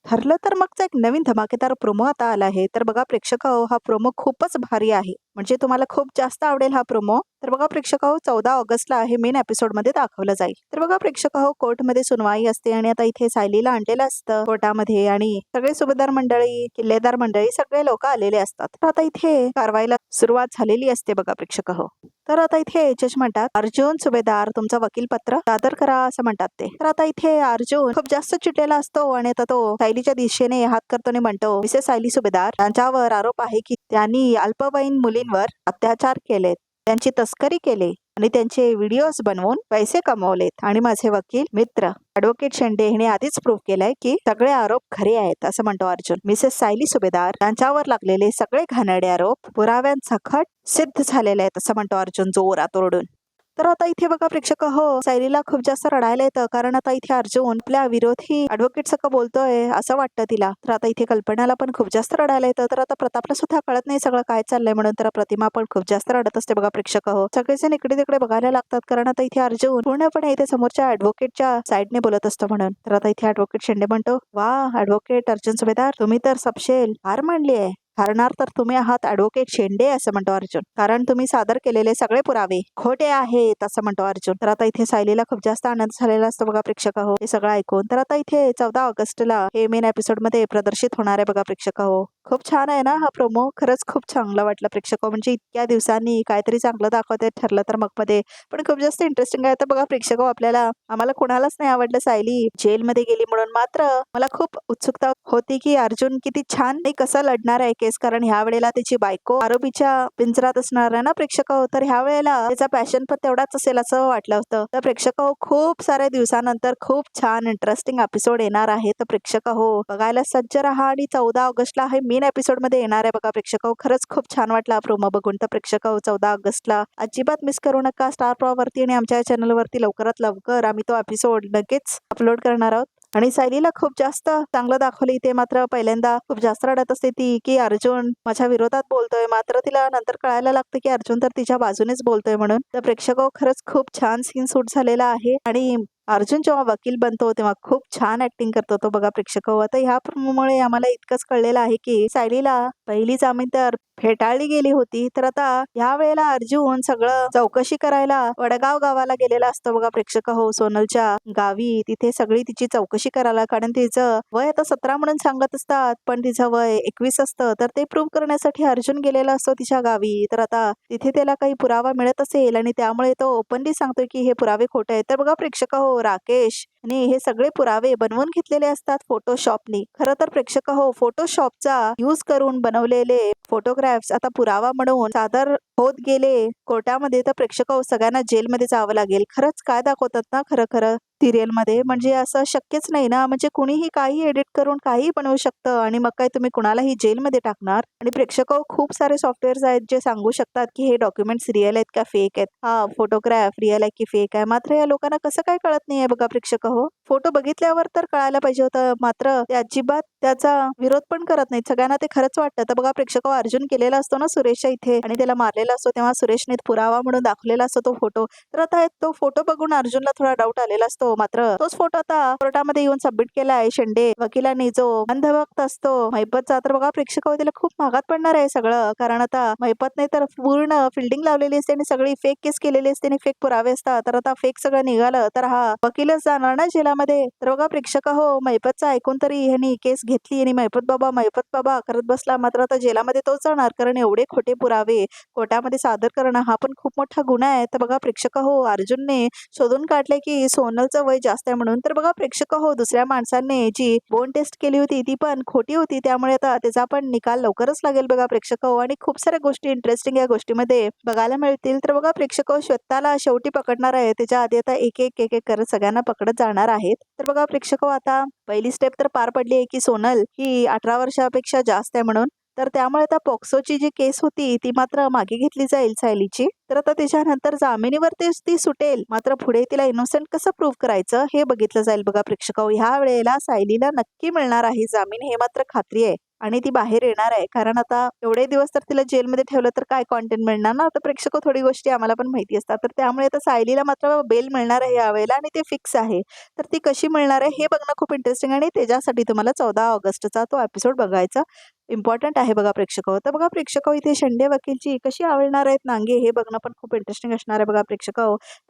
ठरलं तर मगचा एक नवीन धमाकेदार प्रोमो आता आला आहे. तर बघा प्रेक्षकाहो, हा प्रोमो खूपच भारी आहे. म्हणजे तुम्हाला खूप जास्त आवडेल हा प्रोमो. तर बघा प्रेक्षकाहो, 14 ऑगस्टला हे मेन एपिसोडमध्ये दाखवलं जाईल. तर बघा प्रेक्षकाहो, कोर्टमध्ये सुनवाई असते आणि आता इथे सायलीला आणलेलं असतं कोर्टामध्ये आणि सगळे सुभेदार मंडळी, किल्लेदार मंडळी सगळे लोक आलेले असतात. तर आता इथे कारवाईला सुरुवात झालेली असते बघा प्रेक्षकाहो. तर आता इथे जज म्हणतात, अर्जुन सुभेदार तुमचं वकील पत्र सादर करा असं म्हणतात ते. तर आता इथे अर्जुन खूप जास्त चिडलेला असतो आणि आता तो सायलीच्या दिशेने हात करतो आणि म्हणतो, मिसेस सायली सुभेदार, त्यांच्यावर आरोप आहे की त्यांनी अल्पवयीन मुलींवर अत्याचार केलेत, त्यांची तस्करी केली आणि त्यांचे व्हिडिओज बनवून पैसे कमवलेत. आणि माझे वकील मित्र ऍडव्होकेट शेंडे यांनी आधीच प्रूव्ह केलंय की सगळे आरोप खरे आहेत असं म्हणतो अर्जुन. मिसेस सायली सुभेदार, त्यांच्यावर लागलेले सगळे घाणेरडे आरोप पुराव्यांसकट सिद्ध झालेले आहेत असं म्हणतो अर्जुन जोरात ओरडून. तर आता इथे बघा प्रेक्षक हो, सायलीला खूप जास्त रडायला येतं, कारण आता इथे अर्जुन आपल्या विरोधी ऍडव्होकेट सगळं बोलतोय असं वाटतं तिला. तर आता इथे कल्पनाला पण खूप जास्त रडायला येतं. तर आता प्रतापला सुद्धा कळत नाही सगळं काय चाललंय म्हणून. तर प्रतिमा पण खूप जास्त रडत असते बघा प्रेक्षक हो. सगळेजण इकडे तिकडे बघायला लागतात, कारण आता इथे अर्जुन पूर्णपणे इथे समोरच्या ऍडव्होकेटच्या साईडने बोलत असतो म्हणून. तर आता इथे ऍडव्होकेट शेंडे म्हणतो, वा ऍडव्होकेट अर्जुन सुभेदार, तुम्ही तर सपशेल हार मांडली आहे. हारणार तर तुम्ही आहात ऍडव्होकेट शेंडे असं म्हणतो अर्जुन, कारण तुम्ही सादर केलेले सगळे पुरावे खोटे आहेत असं म्हणतो अर्जुन. तर आता इथे सायलीला खूप जास्त आनंद झालेला असतो बघा प्रेक्षक हो हे सगळं ऐकून. तर आता इथे 14 ऑगस्टला हे मेन एपिसोड मध्ये प्रदर्शित होणार आहे बघा प्रेक्षक हो. खूप छान आहे ना हा प्रोमो, खरंच खूप चांगला वाटला प्रेक्षक हो. म्हणजे इतक्या दिवसांनी काहीतरी चांगलं दाखवते ठरलं तर मग मध्ये, पण खूप जास्त इंटरेस्टिंग आहे. तर बघा प्रेक्षक हो, आम्हाला कोणालाच नाही आवडलं सायली जेलमध्ये गेली म्हणून, मात्र मला खूप उत्सुकता होती की अर्जुन किती छान नाही कसं लढणार आहे केस, कारण ह्या वेळेला त्याची बायको आरोपीच्या पिंजरात असणार आहे ना प्रेक्षक हो. तर ह्या वेळेला त्याचा पॅशन पण तेवढाच असेल असं वाटलं होतं. तर प्रेक्षक हो, खूप साऱ्या दिवसानंतर खूप छान इंटरेस्टिंग एपिसोड येणार आहे. तर प्रेक्षक हो, बघायला सज्ज राहा आणि 14 ऑगस्टला हे मेन एपिसोड मध्ये येणार आहे बघा प्रेक्षक हो. खरंच खूप छान वाटला प्रोमो बघून. तर प्रेक्षक हो, 14 ऑगस्टला अजिबात मिस करू नका स्टार प्रॉ वरती आणि आमच्या चॅनल वरती लवकरात लवकर आम्ही तो एपिसोड नक्कीच अपलोड करणार आहोत. आणि सायलीला खूप जास्त चांगलं दाखवलं इथे. मात्र पहिल्यांदा खूप जास्त रडत असते ती की अर्जुन माझ्या विरोधात बोलतोय, मात्र तिला नंतर कळायला लागतं की अर्जुन तर तिच्या बाजूनेच बोलतोय म्हणून. तर प्रेक्षक खरंच खूप छान सीन शूट झालेला आहे आणि अर्जुन जेव्हा वकील बनतो तेव्हा खूप छान ऍक्टिंग करतो तो बघा प्रेक्षक. आता ह्या मुळे आम्हाला इतकंच कळलेलं आहे की सायलीला पहिली जामीन तर फेटाळली गेली होती. तर आता ह्या वेळेला अर्जुन सगळं चौकशी करायला वडगाव गावाला गेलेला असतो बघा प्रेक्षक हो, सोनलच्या गावी. तिथे सगळी तिची चौकशी करायला, कारण तिचं वय आता 17 म्हणून सांगत असतात पण तिचं वय 21 असतं. तर ते प्रूव्ह करण्यासाठी अर्जुन गेलेला असतो तिच्या गावी. तर आता तिथे त्याला काही पुरावा मिळत असेल आणि त्यामुळे तो ओपनली सांगतोय की हे पुरावे खोटे आहेत. तर बघा प्रेक्षक हो, राकेश आणि हे सगळे पुरावे बनवून घेतलेले असतात फोटोशॉपनी. खरं तर प्रेक्षक हो, फोटोशॉपचा यूज करून बनवलेले फोटोग्राफ्स आता पुरावा म्हणून सादर होत गेले कोर्टामध्ये. तर प्रेक्षक हो, सगळ्यांना जेलमध्ये जावं लागेल. खरंच काय दाखवतात ना खरं खरं सिरियल मध्ये, म्हणजे असं शक्यच नाही ना. म्हणजे कुणीही काही एडिट करून काही बनवू शकतं आणि मग काय तुम्ही कुणालाही जेलमध्ये टाकणार. आणि प्रेक्षक हो, खूप सारे सॉफ्टवेअर्स आहेत जे सांगू शकतात की हे डॉक्युमेंट्स रिअल आहेत का फेक आहेत, हा फोटोग्राफ रिअल आहे की फेक आहे. मात्र या लोकांना कसं काय कळत नाहीये बघा प्रेक्षक हो. फोटो बघितल्यावर तर कळायला पाहिजे होतं, मात्र ते अजिबात त्याचा विरोध पण करत नाहीत. सगळ्यांना ते खरंच वाटतं. तर बघा प्रेक्षक हो, अर्जुन केलेला असतो ना सुरेशच्या इथे आणि त्याला मारलेला असतो, तेव्हा सुरेशने पुरावा म्हणून दाखवलेला असतो तो फोटो. तर आता तो फोटो बघून अर्जुनला थोडा डाऊट आलेला असतो. मात्र तोच फोटो आता कोर्टामध्ये येऊन सबमिट केलाय शेंडे वकिलांनी, जो अंधभक्त असतो महिपतचा. तर बघा प्रेक्षक हो, त्याला खूप महागात पडणार आहे सगळं, कारण आता महिपतने तर पूर्ण फिल्डिंग लावलेली असते आणि सगळी फेक केस केलेली असते आणि फेक पुरावे असतात. तर आता फेक सगळं निघालं तर हा वकीलच जाणार ना जेलामध्ये. तर बघा प्रेक्षक हो, महिपतचा ऐकून तरी ह्यांनी केस घेतली आणि महिपत बाबा करत बसला. मात्र आता जेलामध्ये तोच जाणार, कारण एवढे खोटे पुरावे कोर्टामध्ये सादर करणं हा पण खूप मोठा गुन्हा आहे. तर बघा प्रेक्षक हो, अर्जुनने शोधून काढले की सोनलचं वय जास्त आहे म्हणून. तर बघा प्रेक्षक हो, दुसऱ्या माणसाने जी बोन टेस्ट केली होती ती पण खोटी होती, त्यामुळे आता त्याचा पण निकाल लवकरच लागेल बघा प्रेक्षक हो. आणि खूप साऱ्या गोष्टी इंटरेस्टिंग या गोष्टीमध्ये बघायला मिळतील. तर बघा प्रेक्षक हो, श्वेताला शेवटी पकडणार आहे, त्याच्या आधी आता एक एक एक एक करत सगळ्यांना पकडत जाणार आहेत. तर बघा प्रेक्षक हो, आता पहिली स्टेप तर पार पडली आहे की सोनल ही 18 वर्षापेक्षा जास्त आहे म्हणून. तर त्यामुळे आता पॉक्सोची जी केस होती ती मात्र मागे घेतली जाईल सायलीची. तर आता त्याच्यानंतर जामिनीवरतीच ती सुटेल, मात्र पुढे तिला इनोसेंट कसं प्रूव्ह करायचं हे बघितलं जाईल बघा प्रेक्षक. ह्या वेळेला सायलीला नक्की मिळणार आहे जामीन, हे मात्र खात्री आहे. आणि ती बाहेर येणार आहे. कारण आता एवढे दिवस तर तिला जेलमध्ये ठेवलं तर काय कंटेंट मिळणार ना. तर प्रेक्षक थोडी गोष्टी आम्हाला पण माहिती असतात. तर त्यामुळे आता सायलीला मात्र बेल मिळणार आहे यावेळेला आणि ते फिक्स आहे. तर ती कशी मिळणार आहे हे बघणं खूप इंटरेस्टिंग आणि त्याच्यासाठी तुम्हाला 14 ऑगस्टचा तो एपिसोड बघायचा इम्पॉर्टंट आहे बघा प्रेक्षक. तर बघा प्रेक्षक इथे शेंडे वकीलची कशी आवडणार आहेत नांगे हे बघणं पण खूप इंटरेस्टिंग असणार आहे बघा प्रेक्षक.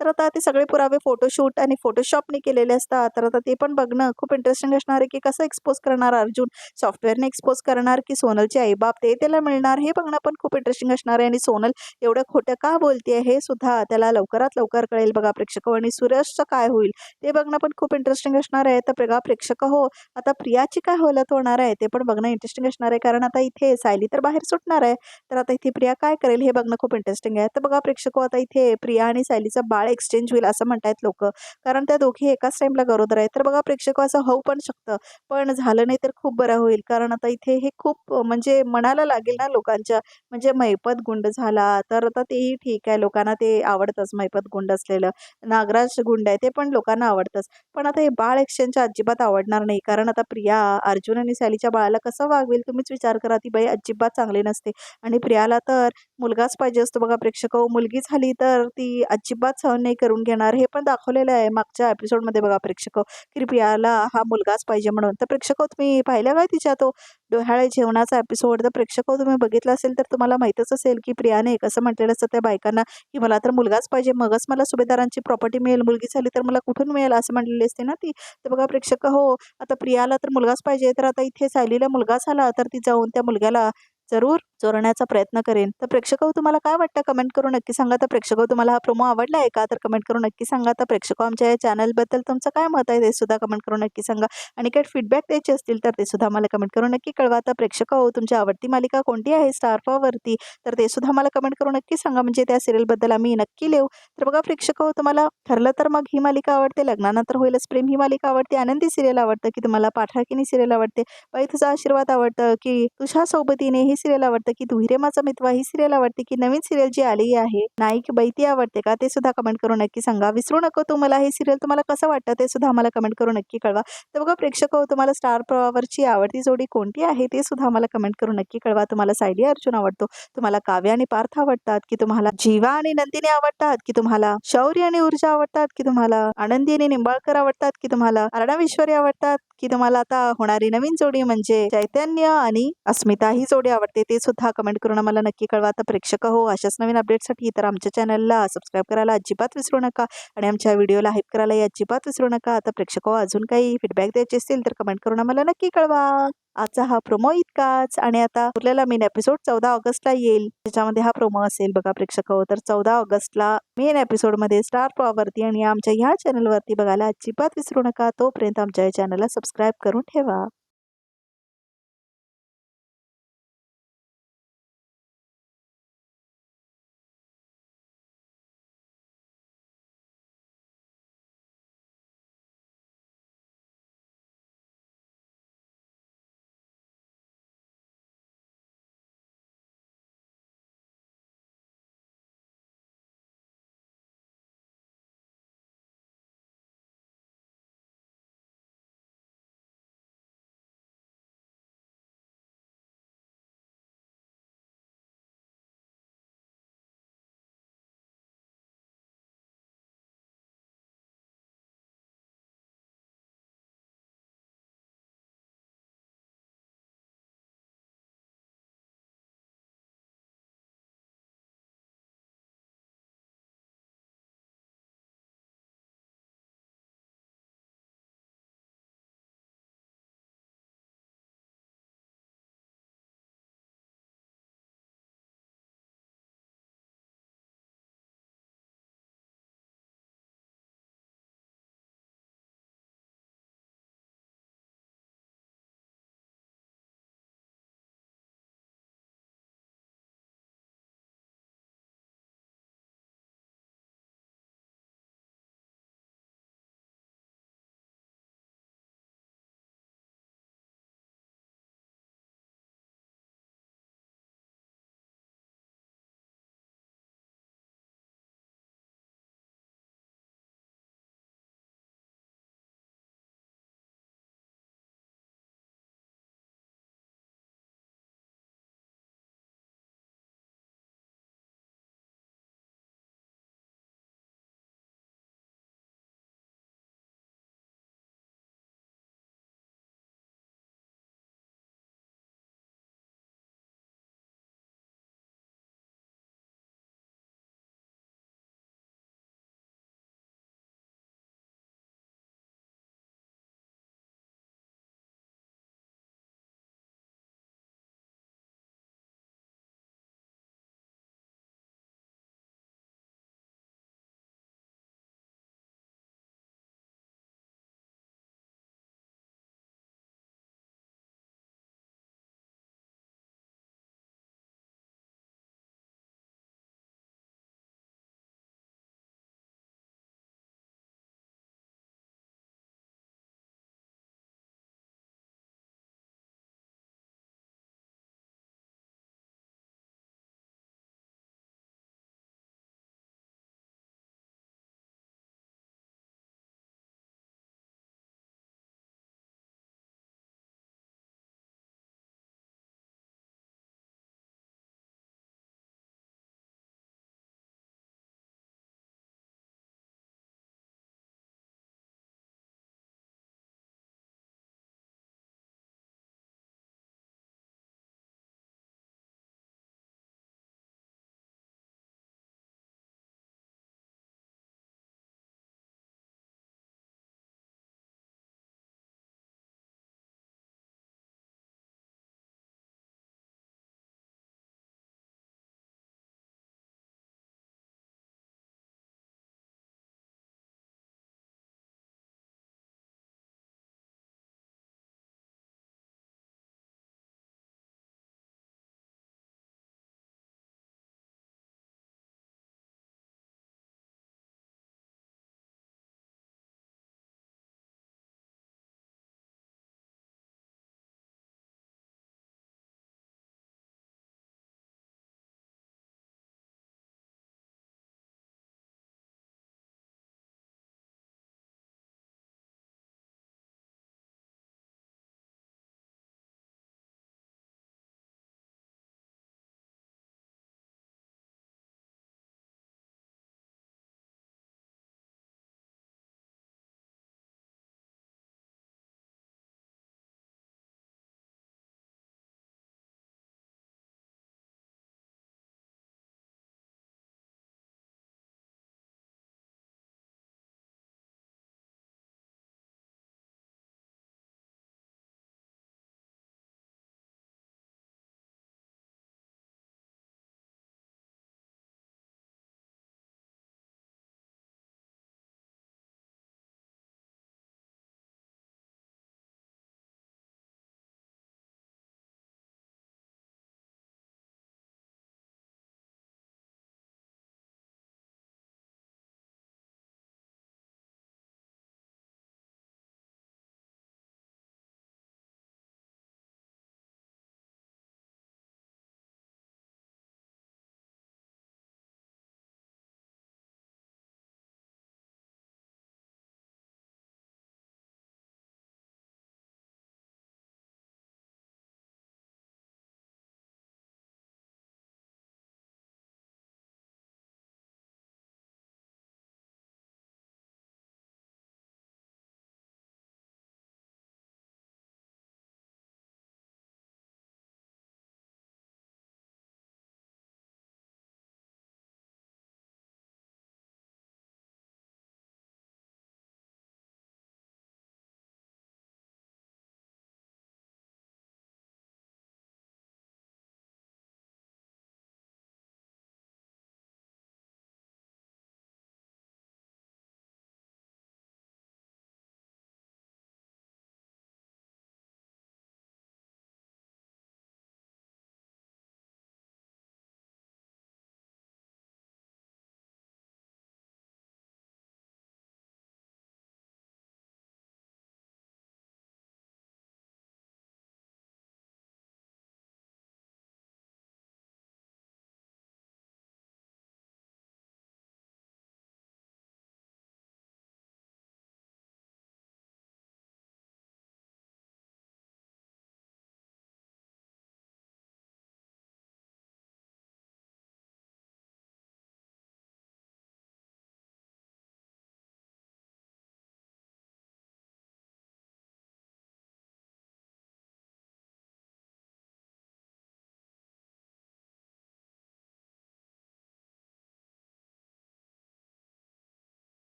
तर आता ते सगळे पुरावे फोटोशूट आणि फोटोशॉपने केलेले असतात. तर आता ते पण बघणं खूप इंटरेस्टिंग असणार आहे की कसं एक्सपोज करणार अर्जुन, सॉफ्टवेअरने एक्सपोज करणार की सोनलचे आईबाप ते त्याला मिळणार हे बघणं पण खूप इंटरेस्टिंग असणार आहे. आणि सोनल एवढं खोटं का बोलतेय हे सुद्धा त्याला लवकरात लवकर कळेल बघा प्रेक्षक. आणि सुरेशचं काय होईल ते बघणं पण खूप इंटरेस्टिंग असणार आहे. तर बघा प्रेक्षक आता प्रियाची काय हालत होणार आहे ते पण बघणं इंटरेस्टिंग असणार आहे. कारण आता इथे सायली तर बाहेर सुटणार आहे. तर आता इथे प्रिया काय करेल हे बघणं खूप इंटरेस्टिंग आहे. तर बघा प्रेक्षक आता इथे प्रिया आणि सायलीचं बाळ एक्सचेंज होईल असं म्हणतायत लोक. कारण त्या दोघी एकाच टाइमला गरोदर आहेत. तर बघा प्रेक्षक असं होऊ पण शकतं. पण झालं नाही तर खूप बरं होईल. कारण आता इथे हे खूप म्हणजे मनाला लागेल ना लोकांच्या. म्हणजे मैपत गुंड झाला तर आता तेही ठीक आहे. लोकांना ते आवडतंच मैपत गुंड असलेलं. नागराज गुंड आहे ते पण लोकांना आवडतंच. पण आता हे बाळ एक्सचेंज अजिबात आवडणार नाही. कारण आता प्रिया अर्जुन आणि सायलीच्या बाळाला कसं वागवेल तुम्हीच विचार करा. ती बाई अजिबात चांगली नसते. आणि प्रियाला तर मुलगाच पाहिजे असतो बघा प्रेक्षक. मुलगी झाली तर ती अजिबात सहन नाही करून घेणार. हे पण दाखवलेलं आहे मागच्या एपिसोडमध्ये बघा प्रेक्षक की प्रियाला हा मुलगाच पाहिजे म्हणून. तर प्रेक्षक तुम्ही पाहिलं काय तिच्या तो डोहाळे जेवणाचा एपिसोड. तर प्रेक्षक तुम्ही बघितला असेल तर तुम्हाला माहीतच असेल की प्रियाने कसं म्हटलेलं असतं त्या बायकांना की मला तर मुलगाच पाहिजे मगच मला सुभेदारांची प्रॉपर्टी मिळेल. मुलगी झाली तर मला कुठून मिळेल असं म्हटलेली असते ना ती. तर बघा प्रेक्षक आता प्रियाला तर मुलगाच पाहिजे. तर आता इथे सायलीला मुलगा झाला तर ती जाऊन त्या मुलग्याला जरूर चोरण्याचा प्रयत्न करेन. तर प्रेक्षक तुम्हाला काय वाटतं कमेंट करून नक्की सांगा. तर प्रेक्षक तुम्हाला हा प्रोमो आवडला आहे का? तर कमेंट करून नक्की सांगा. तर प्रेक्षक आमच्या या चॅनलबद्दल तुमचं काय मत आहे ते सुद्धा कमेंट करून नक्की सांगा. आणि काही फीडबॅक द्यायचे असतील तर ते सुद्धा मला कमेंट करून नक्की कळवा. तर प्रेक्षक तुमची आवडती मालिका कोणती आहे स्टार वरती तर ते सुद्धा मला कमेंट करून नक्की सांगा. म्हणजे त्या सिरियलबद्दल आम्ही नक्की लिहू. तर बघा प्रेक्षक तुम्हाला ठरलं तर मग ही मालिका आवडते, लग्नानंतर होईलच प्रेम ही मालिका आवडते, आनंदी सिरियल आवडतं की तुम्हाला पाठराखिनी सिरियल आवडते, बाई तुझा आशीर्वाद आवडतं की तुझ्या सोबतीने ही सिरियल आवडतं की तू हिरे माझा मित्र ही सिरियल आवडते की नवीन सिरियल जी आली आहे नायक बाई ती आवडते का ते सुद्धा कमेंट करून नक्की सांगा. विसरू नको तुम्हाला हे सिरियल तुम्हाला कसं वाटतं ते सुद्धा आम्हाला कमेंट करून नक्की कळवा. तर बघा प्रेक्षक तुम्हाला स्टार प्रवाहावरची आवडती जोडी कोणती आहे ते सुद्धा आम्हाला कमेंट करून नक्की कळवा. तुम्हाला सायली अर्जुन आवडतो, तुम्हाला काव्य आणि पार्थ आवडतात की तुम्हाला जीवा आणि नंदिनी आवडतात की तुम्हाला शौर्य आणि ऊर्जा आवडतात की तुम्हाला आनंदी आणि निंबाळकर आवडतात की तुम्हाला अर्णव ऐश्वर्या आवडतात की तुम्हाला आता होणारी नवीन जोडी म्हणजे चैतन्य आणि अस्मिता ही जोडी आवडते ते सुद्धा कमेंट करून आम्हाला नक्की कळवा. तर प्रेक्षक अशाच नवीन अपडेटसाठी तर आमच्या चॅनलला सबस्क्राईब करायला अजिबात विसरू नका आणि आमच्या व्हिडिओला हाईप करायला अजिबात विसरू नका. आता प्रेक्षक अजून काही फीडबॅक द्यायचे असतील तर कमेंट करून आम्हाला नक्की कळवा. आजचा हा प्रोमो इतकाच आणि आता उरलेला मेन एपिसोड 14 ऑगस्टला येईल त्याच्यामध्ये हा प्रोमो असेल बघा प्रेक्षक. तर 14 ऑगस्टला मेन एपिसोडमध्ये स्टार प्रॉवरती आणि आमच्या ह्या चॅनलवरती बघायला अजिबात विसरू नका. तोपर्यंत आमच्या या चॅनलला सबस्क्राईब करून ठेवा.